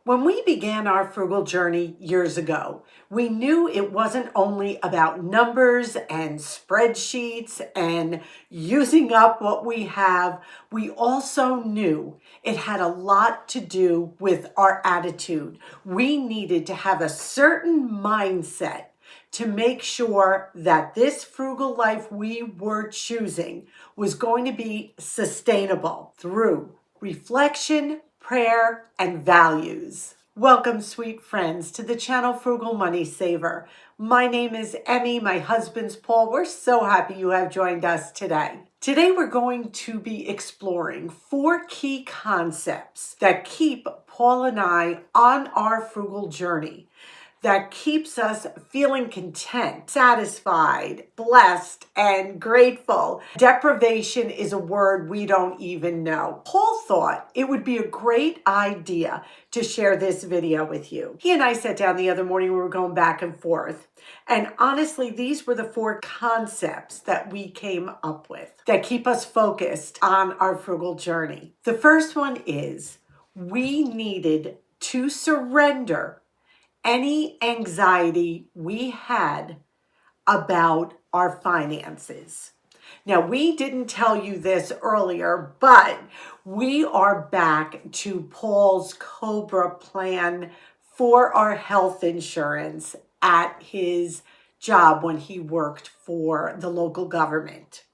When we began our frugal journey years ago, we knew it wasn't only about numbers and spreadsheets and using up what we have. We also knew it had a lot to do with our attitude. We needed to have a certain mindset to make sure that this frugal life we were choosing was going to be sustainable through reflection, prayer, and values. Welcome, sweet friends, to the channel Frugal Money Saver. My name is Emmy, my husband's Paul. We're so happy you have joined us today. Today we're going to be exploring 4 key concepts that keep Paul and I on our frugal journey, that keeps us feeling content, satisfied, blessed, and grateful. Deprivation is a word we don't even know. Paul thought it would be a great idea to share this video with you. He and I sat down the other morning, we were going back and forth. And honestly, these were the 4 concepts that we came up with that keep us focused on our frugal journey. The first one is we needed to surrender any anxiety we had about our finances. Now, we didn't tell you this earlier, but we are back to Paul's COBRA plan for our health insurance at his job when he worked for the local government.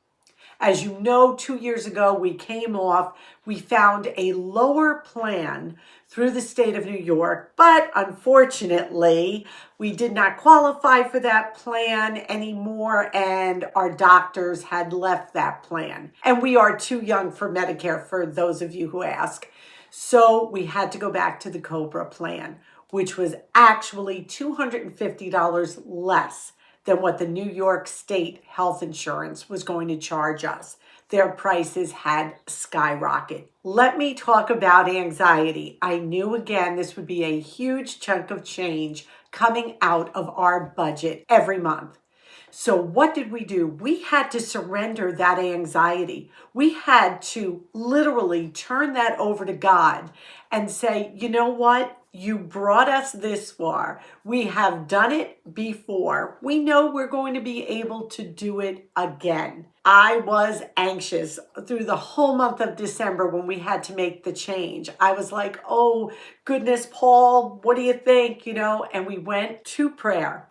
As you know, 2 years ago, we came off, we found a lower plan through the state of New York, but unfortunately, we did not qualify for that plan anymore, and our doctors had left that plan. And we are too young for Medicare, for those of you who ask. So we had to go back to the COBRA plan, which was actually $250 less than what the New York State health insurance was going to charge us. Their prices had skyrocketed. Let me talk about anxiety. I knew again this would be a huge chunk of change coming out of our budget every month. So what did we do? We had to surrender that anxiety. We had to literally turn that over to God and say, you know what? You brought us this far. We have done it before. We know we're going to be able to do it again. I was anxious through the whole month of December when we had to make the change. I was like, oh, goodness, Paul, what do you think? And we went to prayer.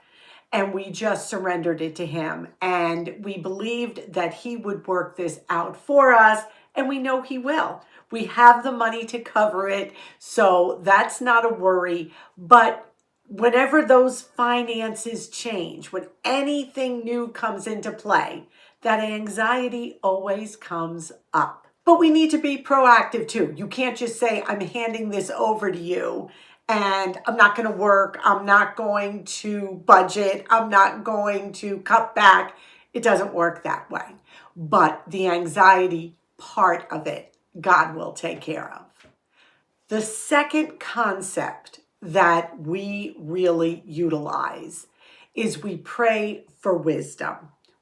And we just surrendered it to him. And we believed that he would work this out for us. And we know he will. We have the money to cover it. So that's not a worry. But whenever those finances change, when anything new comes into play, that anxiety always comes up. But we need to be proactive too. You can't just say, I'm handing this over to you and I'm not going to work, I'm not going to budget, I'm not going to cut back. It doesn't work that way. But the anxiety part of it, God will take care of. The second concept that we really utilize is we pray for wisdom.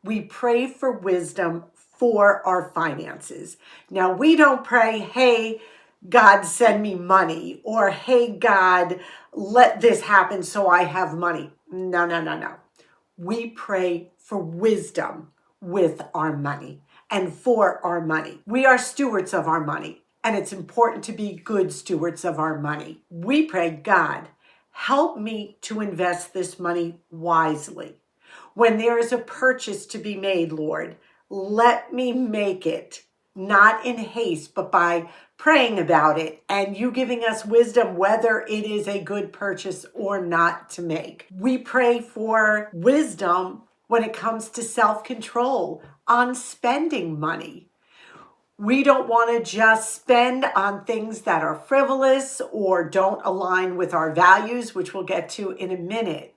We pray for wisdom for our finances. Now, we don't pray, hey, God, send me money, or hey, God, let this happen so I have money. No. We pray for wisdom with our money and for our money. We are stewards of our money, and it's important to be good stewards of our money. We pray, God, help me to invest this money wisely. When there is a purchase to be made, Lord, let me make it, not in haste, but by praying about it and you giving us wisdom whether it is a good purchase or not to make. We pray for wisdom when it comes to self-control on spending money. We don't want to just spend on things that are frivolous or don't align with our values, which we'll get to in a minute.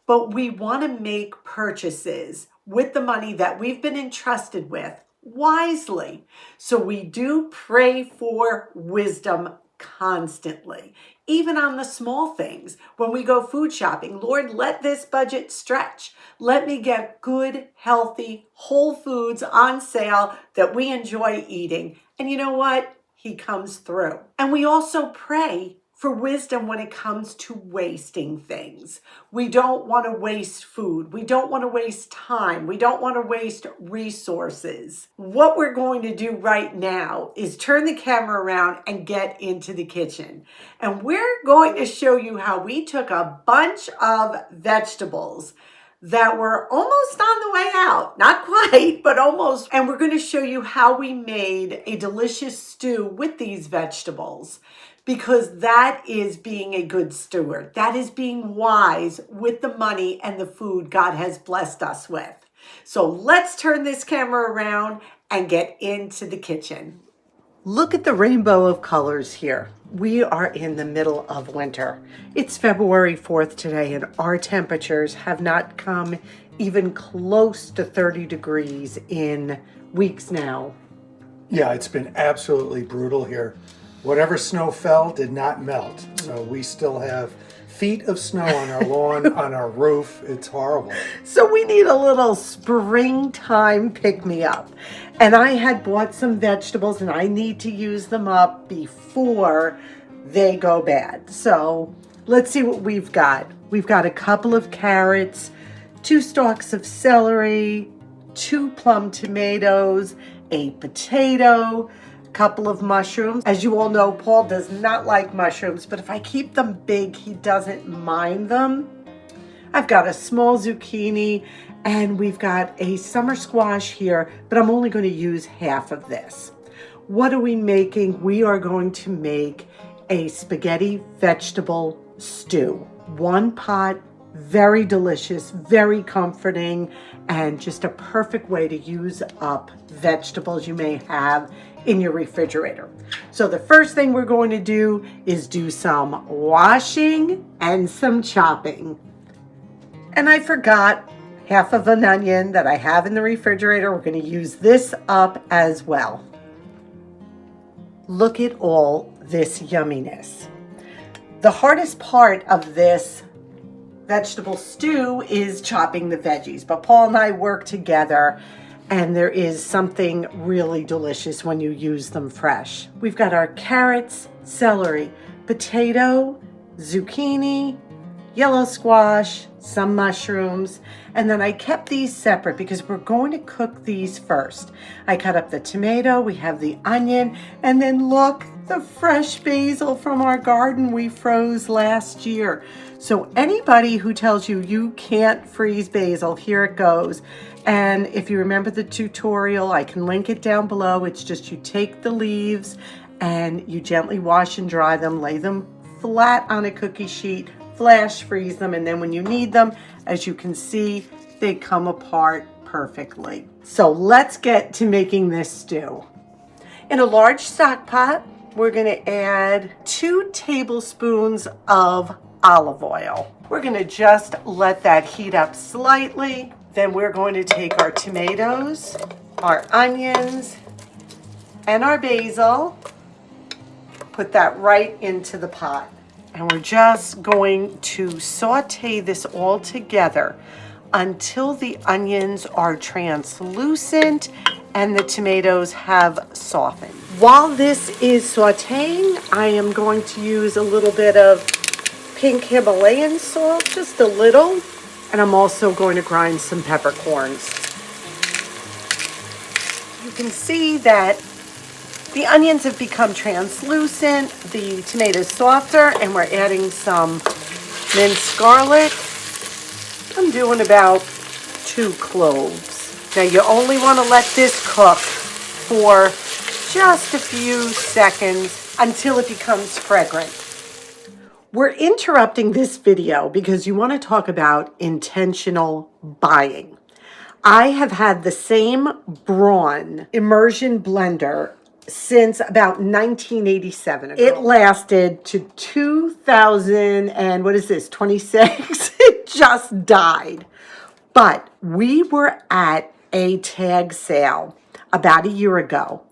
But we want to make purchases with the money that we've been entrusted with wisely. So we do pray for wisdom constantly, even on the small things. When we go food shopping, Lord, let this budget stretch. Let me get good, healthy, whole foods on sale that we enjoy eating. And you know what? He comes through. And we also pray for wisdom when it comes to wasting things. We don't want to waste food. We don't want to waste time. We don't want to waste resources. What we're going to do right now is turn the camera around and get into the kitchen. And we're going to show you how we took a bunch of vegetables that were almost on the way out. Not quite, but almost. And we're going to show you how we made a delicious stew with these vegetables, because that is being a good steward. That is being wise with the money and the food God has blessed us with. So let's turn this camera around and get into the kitchen. Look at the rainbow of colors here. We are in the middle of winter. It's February 4th today, and our temperatures have not come even close to 30 degrees in weeks now. Yeah, it's been absolutely brutal here. Whatever snow fell did not melt. So we still have feet of snow on our lawn, on our roof. It's horrible. So we need a little springtime pick-me-up. And I had bought some vegetables and I need to use them up before they go bad. So let's see what we've got. We've got a couple of carrots, 2 stalks of celery, 2 plum tomatoes, a potato, couple of mushrooms. As you all know, Paul does not like mushrooms, but if I keep them big, he doesn't mind them. I've got a small zucchini, and we've got a summer squash here, but I'm only going to use half of this. What are we making? We are going to make a spaghetti vegetable stew. 1 pot, very delicious, very comforting, and just a perfect way to use up vegetables you may have in your refrigerator. So the first thing we're going to do is do some washing and some chopping. And I forgot half of an onion that I have in the refrigerator. We're going to use this up as well. Look at all this yumminess. The hardest part of this vegetable stew is chopping the veggies, but Paul and I work together, and there is something really delicious when you use them fresh. We've got our carrots, celery, potato, zucchini, yellow squash, some mushrooms, and then I kept these separate because we're going to cook these first. I cut up the tomato, we have the onion, and then look, the fresh basil from our garden we froze last year. So anybody who tells you you can't freeze basil, here it goes. And if you remember the tutorial, I can link it down below. It's just you take the leaves and you gently wash and dry them, lay them flat on a cookie sheet, flash freeze them, and then when you need them, as you can see, they come apart perfectly. So let's get to making this stew. In a large stock pot, we're going to add 2 tablespoons of olive oil. We're going to just let that heat up slightly. Then we're going to take our tomatoes, our onions, and our basil, put that right into the pot. And we're just going to saute this all together until the onions are translucent and the tomatoes have softened. While this is sauteing, I am going to use a little bit of pink Himalayan salt, just a little, and I'm also going to grind some peppercorns. You can see that the onions have become translucent, the tomatoes softer, and we're adding some minced garlic. I'm doing about 2 cloves. Now you only want to let this cook for just a few seconds until it becomes fragrant. We're interrupting this video because you want to talk about intentional buying. I have had the same Braun immersion blender since about 1987. It lasted to 2000 and what is this, 26? It just died. But we were at a tag sale about a year ago,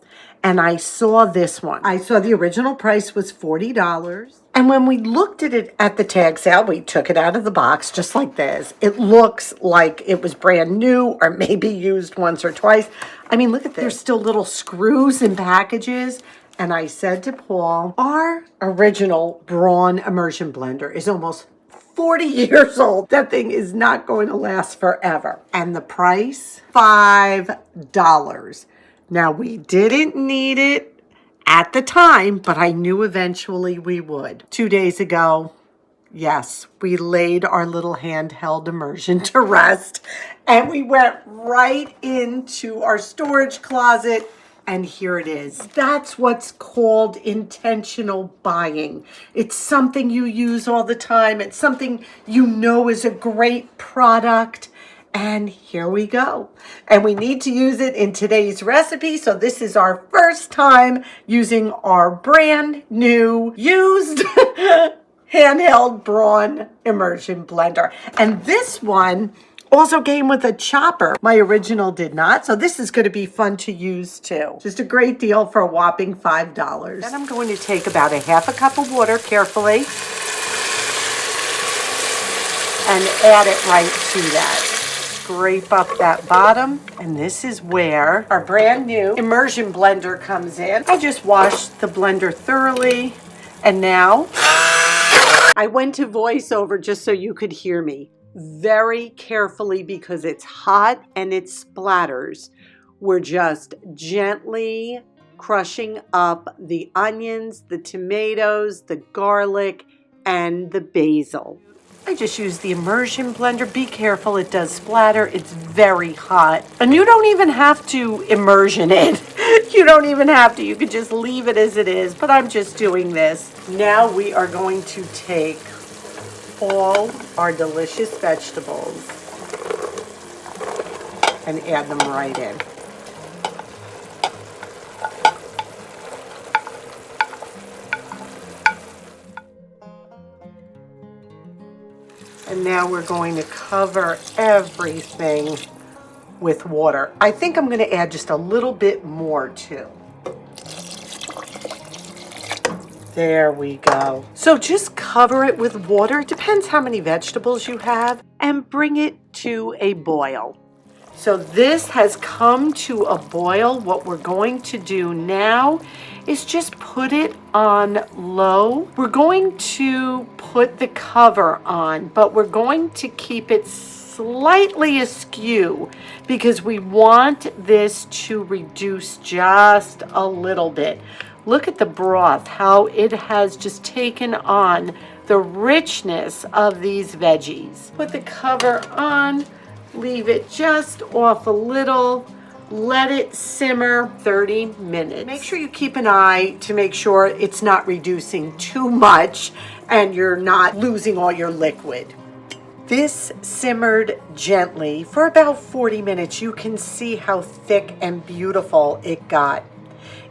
and I saw this one. I saw the original price was $40. And when we looked at it at the tag sale, we took it out of the box just like this. It looks like it was brand new or maybe used once or twice. I mean, look at this. There's still little screws and packages. And I said to Paul, our original Braun immersion blender is almost 40 years old. That thing is not going to last forever. And the price, $5. Now, we didn't need it at the time, but I knew eventually we would. 2 days ago, yes, we laid our little handheld immersion to rest, and we went right into our storage closet, and here it is. That's what's called intentional buying. It's something you use all the time. It's something you know is a great product. And here we go. And we need to use it in today's recipe. So this is our first time using our brand new used handheld Braun immersion blender. And this one also came with a chopper. My original did not. So this is going to be fun to use too. Just a great deal for a whopping $5. Then I'm going to take about a half a cup of water carefully and add it right to that. Scrape up that bottom, and this is where our brand new immersion blender comes in. I just washed the blender thoroughly, and now I went to voiceover just so you could hear me very carefully because it's hot and it splatters. We're just gently crushing up the onions, the tomatoes, the garlic, and the basil. I just use the immersion blender. Be careful, it does splatter. It's very hot. And you don't even have to immersion it. You don't even have to. You could just leave it as it is, but I'm just doing this. Now we are going to take all our delicious vegetables and add them right in. And now we're going to cover everything with water. I think I'm going to add just a little bit more too. There we go. So just cover it with water. It depends how many vegetables you have, and bring it to a boil. So this has come to a boil. What we're going to do now is just put it on low. We're going to put the cover on, but we're going to keep it slightly askew because we want this to reduce just a little bit. Look at the broth, how it has just taken on the richness of these veggies. Put the cover on. Leave it just off a little. Let it simmer 30 minutes. Make sure you keep an eye to make sure it's not reducing too much and you're not losing all your liquid. This simmered gently for about 40 minutes. You can see how thick and beautiful it got.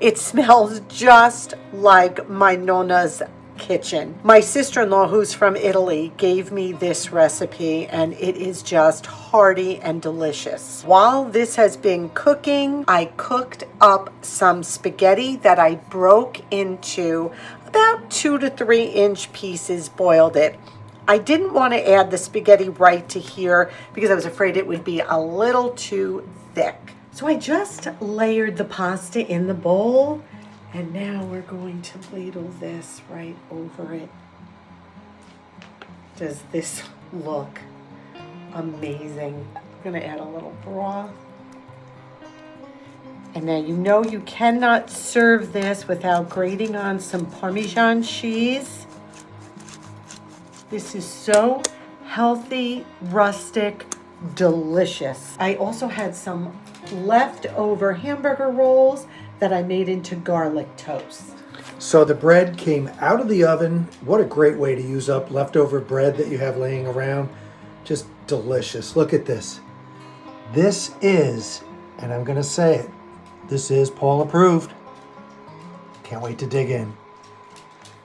It smells just like my Nonna's kitchen. My sister-in-law, who's from Italy, gave me this recipe, and it is just hearty and delicious. While this has been cooking, I cooked up some spaghetti that I broke into about 2 to 3 inch pieces, boiled it. I didn't want to add the spaghetti right to here because I was afraid it would be a little too thick. So I just layered the pasta in the bowl, and now we're going to ladle this right over it. Does this look amazing? I'm going to add a little broth. And now you know you cannot serve this without grating on some Parmesan cheese. This is so healthy, rustic, delicious. I also had some leftover hamburger rolls that I made into garlic toast. So the bread came out of the oven. What a great way to use up leftover bread that you have laying around. Just delicious. Look at this. This is, and I'm going to say it, this is Paul approved. Can't wait to dig in.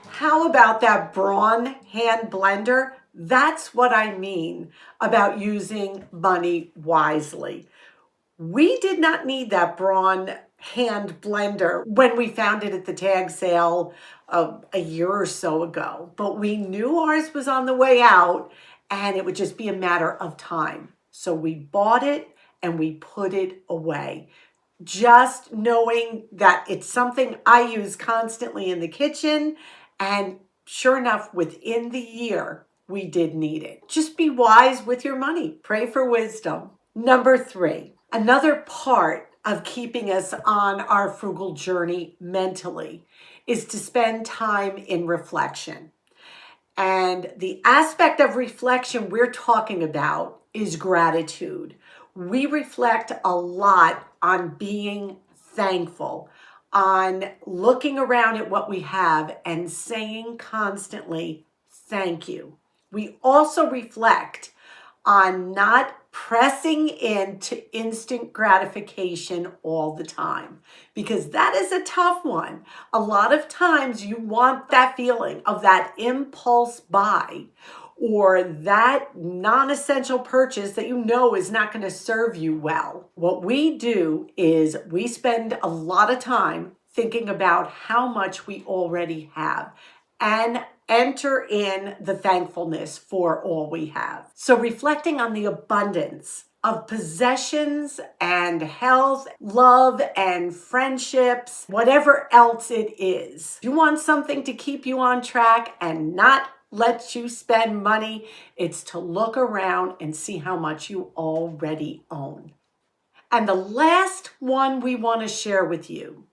How about that Braun hand blender? That's what I mean about using money wisely. We did not need that Braun hand blender when we found it at the tag sale a year or so ago, but we knew ours was on the way out and it would just be a matter of time. So we bought it and we put it away. just knowing that it's something I use constantly in the kitchen. And sure enough, within the year, we did need it. Just be wise with your money. Pray for wisdom. Number 3, another part of keeping us on our frugal journey mentally is to spend time in reflection. And the aspect of reflection we're talking about is gratitude. We reflect a lot on being thankful, on looking around at what we have and saying constantly, thank you. We also reflect on not pressing into instant gratification all the time, because that is a tough one. A lot of times you want that feeling of that impulse buy or that non-essential purchase that you know is not going to serve you well. What we do is we spend a lot of time thinking about how much we already have and enter in the thankfulness for all we have. So reflecting on the abundance of possessions and health, love and friendships, whatever else it is. If you want something to keep you on track and not let you spend money, it's to look around and see how much you already own. And the last one we want to share with you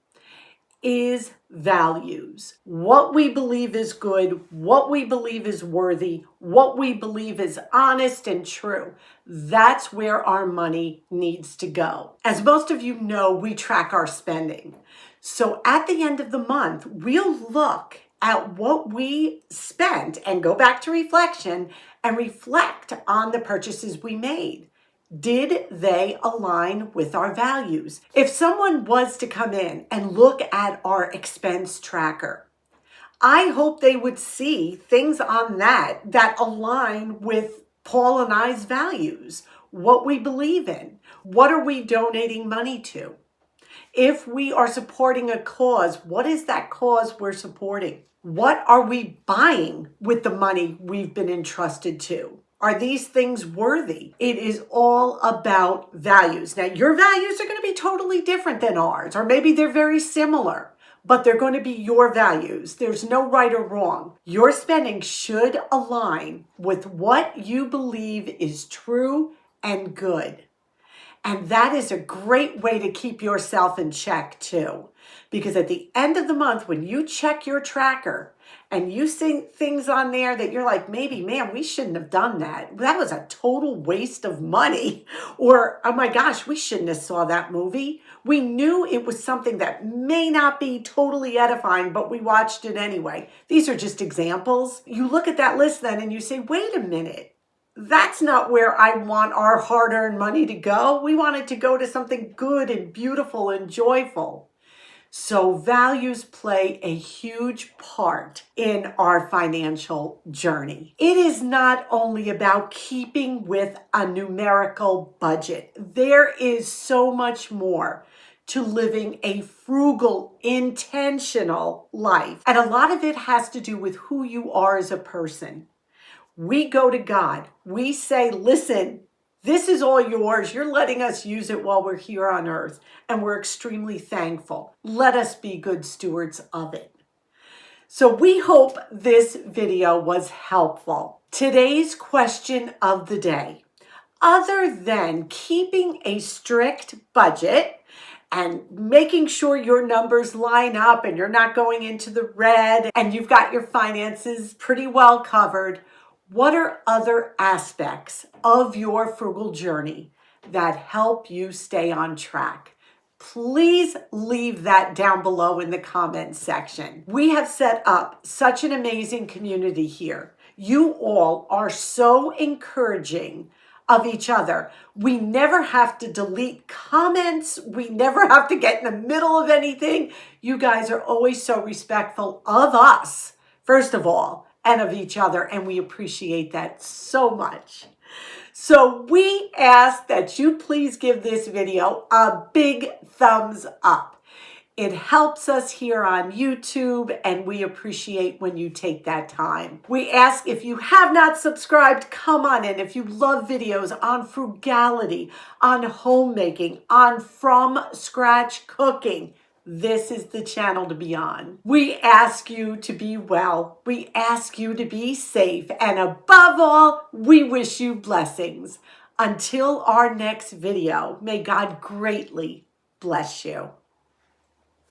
is values. What we believe is good, what we believe is worthy, what we believe is honest and true. That's where our money needs to go. As most of you know, we track our spending. So at the end of the month, we'll look at what we spent and go back to reflection and reflect on the purchases we made. Did they align with our values? If someone was to come in and look at our expense tracker, I hope they would see things on that align with Paul and I's values, what we believe in. What are we donating money to? If we are supporting a cause, what is that cause we're supporting? What are we buying with the money we've been entrusted to? Are these things worthy? It is all about values. Now, your values are going to be totally different than ours, or maybe they're very similar, but they're going to be your values. There's no right or wrong. Your spending should align with what you believe is true and good. And that is a great way to keep yourself in check too. Because at the end of the month, when you check your tracker and you see things on there that you're like, maybe, man, we shouldn't have done that. That was a total waste of money. Or, oh my gosh, we shouldn't have saw that movie. We knew it was something that may not be totally edifying, but we watched it anyway. These are just examples. You look at that list then and you say, wait a minute. That's not where I want our hard-earned money to go. We want it to go to something good and beautiful and joyful. So values play a huge part in our financial journey. It is not only about keeping with a numerical budget. There is so much more to living a frugal, intentional life. And a lot of it has to do with who you are as a person. We go to God. We say, listen, this is all yours. You're letting us use it while we're here on earth. And we're extremely thankful. Let us be good stewards of it. So we hope this video was helpful. Today's question of the day, other than keeping a strict budget and making sure your numbers line up and you're not going into the red and you've got your finances pretty well covered, what are other aspects of your frugal journey that help you stay on track? Please leave that down below in the comments section. We have set up such an amazing community here. You all are so encouraging of each other. We never have to delete comments. We never have to get in the middle of anything. You guys are always so respectful of us, first of all, and of each other, and we appreciate that so much. So we ask that you please give this video a big thumbs up. It helps us here on YouTube, and we appreciate when you take that time. We ask, if you have not subscribed, come on in. If you love videos on frugality, on homemaking, on from scratch cooking, this is the channel to be on. We ask you to be well. We ask you to be safe. And above all, we wish you blessings. Until our next video, may God greatly bless you.